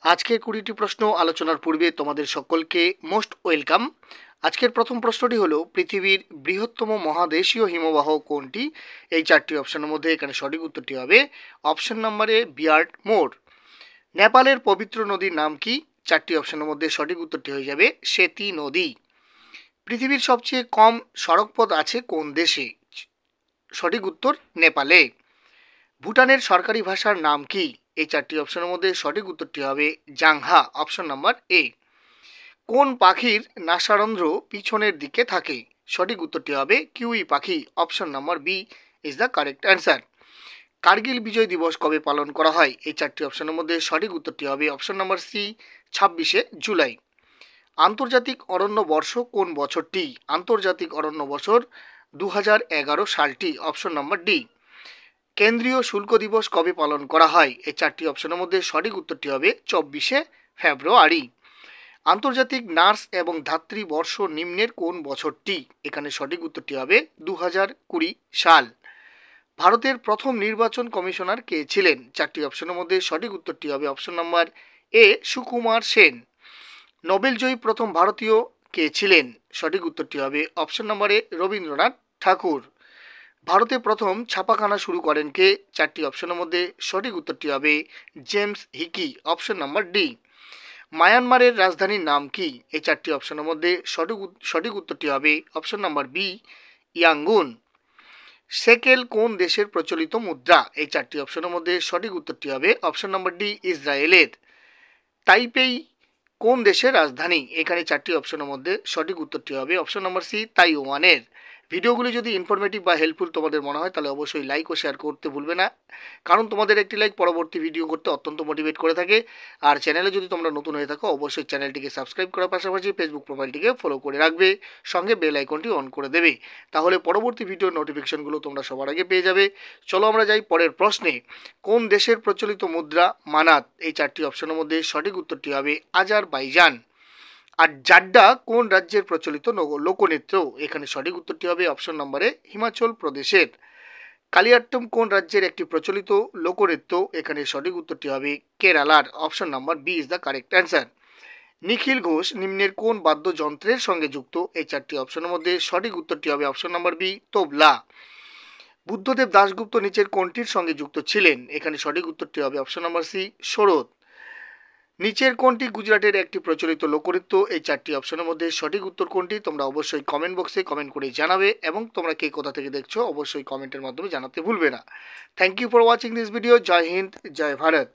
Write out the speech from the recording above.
আজকের 20টি প্রশ্ন আলোচনার পূর্বে তোমাদের সকলকে মোস্ট ওয়েলকাম। আজকের প্রথম প্রশ্নটি হলো, পৃথিবীর বৃহত্তম মহাদেশীয় হিমবাহ কোনটি? এই চারটি অপশনের মধ্যে এখানে সঠিক উত্তরটি হবে অপশন নম্বরে বিয়ার্ড মোর। নেপালের পবিত্র নদীর নাম কি? চারটি অপশনের মধ্যে সঠিক উত্তরটি হয়ে যাবে সেতী নদী। পৃথিবীর সবচেয়ে কম সড়কপথ আছে কোন দেশে? সঠিক উত্তর নেপালে। ভুটানের সরকারি ভাষার নাম কি? এই চারটি অপশনের মধ্যে সঠিক উত্তরটি হবে জাংহা, অপশন নাম্বার এ। কোন পাখির নাসারন্ধ্র পিছনের দিকে থাকে? সঠিক উত্তরটি হবে কিউই পাখি, option number B is the correct answer. Kargil Vijay Diwas কবে পালন করা হয়? এই চারটি অপশনের মধ্যে সঠিক উত্তরটি হবে অপশন নাম্বার সি 26শে জুলাই। আন্তর্জাতিক অরণ্য বর্ষ কোন বছরটি? আন্তর্জাতিক অরণ্য বছর 2011 সালটি, অপশন নাম্বার ডি। কেন্দ্রীয় শুল্ক দিবস কবে পালন করা হয়? এই চারটি অপশনের মধ্যে সঠিক উত্তরটি হবে 24শে ফেব্রুয়ারি। আন্তর্জাতিক নার্স এবং ধাত্রী বর্ষ নিম্নের কোন বছরটি? এখানে সঠিক উত্তরটি হবে 2020 সাল। ভারতের প্রথম নির্বাচন কমিশনার কে ছিলেন? চারটি অপশনের মধ্যে সঠিক উত্তরটি হবে option number A Sukumar Sen. নোবেলজয়ী প্রথম ভারতীয় কে ছিলেন? সঠিক উত্তরটি হবে অপশন নম্বরে রবীন্দ্রনাথ ঠাকুর। ভারতে প্রথম ছাপাখানা শুরু করেন কে? চারটি অপশনের মধ্যে সঠিক উত্তরটি হবে James Hicky, option number D. মায়ানমারের রাজধানীর নাম কি? এই চারটি অপশনের মধ্যে সঠিক উত্তরটি হবে অপশন নাম্বার বি ইয়াঙ্গুন। সেকেল কোন দেশের প্রচলিত মুদ্রা? এই চারটি অপশনের মধ্যে সঠিক উত্তরটি হবে অপশন নাম্বার ডি ইসরায়েলের। তাইপেই কোন দেশের রাজধানী? এখানে চারটি অপশনের মধ্যে সঠিক উত্তরটি হবে অপশন নাম্বার সি তাইওয়ানের। ভিডিওগুলি যদি ইনফরমেটিভ বা হেল্পফুল তোমাদের মনে হয় তাহলে অবশ্যই লাইক ও শেয়ার করতে ভুলবে না, কারণ তোমাদের একটি লাইক পরবর্তী ভিডিও করতে অত্যন্ত মোটিভেট করে থাকে। আর চ্যানেলে যদি তোমরা নতুন হয়ে থাকো অবশ্যই চ্যানেলটিকে সাবস্ক্রাইব করার পাশাপাশি ফেসবুক প্রোফাইলটিকে ফলো করে রাখবে, সঙ্গে বেল আইকনটি অন করে দেবে, তাহলে পরবর্তী ভিডিওর নোটিফিকেশনগুলো তোমরা সবার আগে পেয়ে যাবে। চলো আমরা যাই পরের প্রশ্নে। কোন দেশের প্রচলিত মুদ্রা মানাত? এই চারটি অপশনের মধ্যে সঠিক উত্তরটি হবে আজারবাইজান। আর জাড্ডা কোন রাজ্যের প্রচলিত লোকনৃত্য? এখানে সঠিক উত্তরটি হবে অপশন নম্বরে হিমাচল প্রদেশের। কালিয়াট্টম কোন রাজ্যের একটি প্রচলিত লোকনৃত্য? এখানে সঠিক উত্তরটি হবে কেরালার, option number B is the correct answer. Nikhil Ghosh নিম্নের কোন বাদ্যযন্ত্রের সঙ্গে যুক্ত? এই চারটি অপশনের মধ্যে সঠিক উত্তরটি হবে অপশন নাম্বার বি তবলা। বুদ্ধদেব দাশগুপ্ত নিচের কোনটির সঙ্গে যুক্ত ছিলেন? এখানে সঠিক উত্তরটি হবে অপশন নাম্বার সি শরৎ। নিচের কোনটি গুজরাটের একটি প্রচলিত লোকনৃত্য? এই চারটি অপশনের মধ্যে সঠিক উত্তর কোনটি? তোমরা অবশ্যই কমেন্ট বক্সে কমেন্ট করে জানাবে, এবং তোমরা কে কোথা থেকে দেখছো অবশ্যই কমেন্টের মাধ্যমে জানাতে ভুলবে না। Thank you for watching this video. জয় হিন্দ, জয় ভারত।